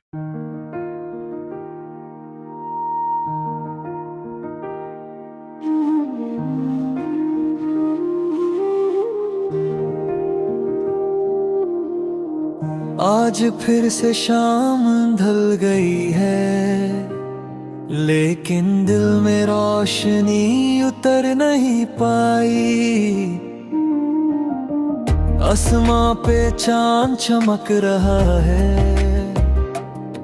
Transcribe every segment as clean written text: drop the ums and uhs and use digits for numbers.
आज फिर से शाम ढल गई है, लेकिन दिल में रोशनी उतर नहीं पाई। आसमां पे चांद चमक रहा है,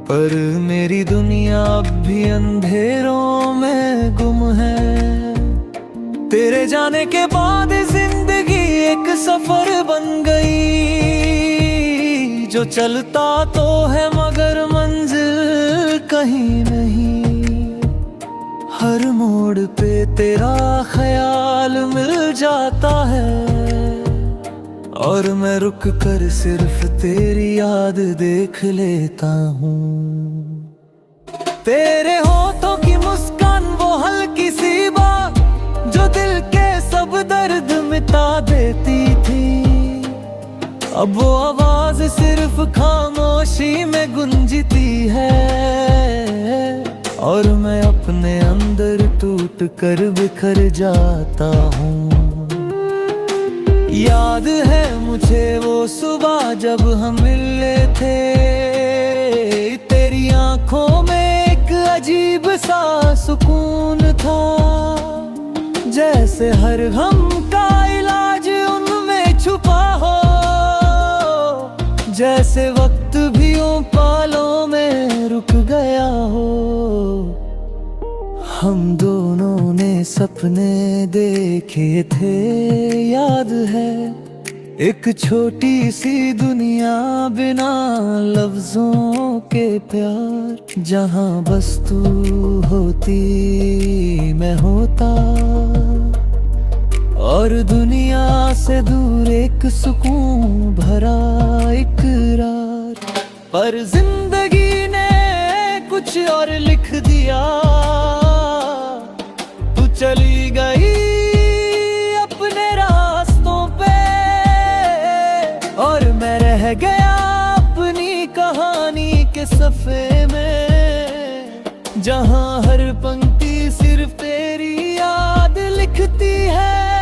पर मेरी दुनिया अब भी अंधेरों में गुम है। तेरे जाने के बाद जिंदगी एक सफर बन गई, जो चलता तो है मगर मंजिल कहीं नहीं। हर मोड़ पे तेरा ख्याल मिल जाता है, और मैं रुक कर सिर्फ तेरी याद देख लेता हूँ। तेरे होठों की मुस्कान वो हल्की सी बात, जो दिल के सब दर्द मिटा देती थी। अब वो आवाज सिर्फ खामोशी में गूंजती है, और मैं अपने अंदर टूट कर बिखर जाता हूँ। याद है मुझे वो सुबह जब हम मिले थे, तेरी आंखों में एक अजीब सा सुकून था, जैसे हर गम का इलाज उनमें छुपा हो। जैसे वक्त भी उन पालों में रुक गया हो। हम दोनों ने सपने देखे थे, याद है, एक छोटी सी दुनिया बिना लफ्जों के प्यार, जहां बस तू होती मैं होता, और दुनिया से दूर एक सुकून भरा इकरार। पर जिंदगी ने कुछ और लिख दिया, तू चली गई अपने रास्तों पे, और मैं रह गया अपनी कहानी के सफ़े में, जहां हर पंक्ति सिर्फ तेरी याद लिखती है।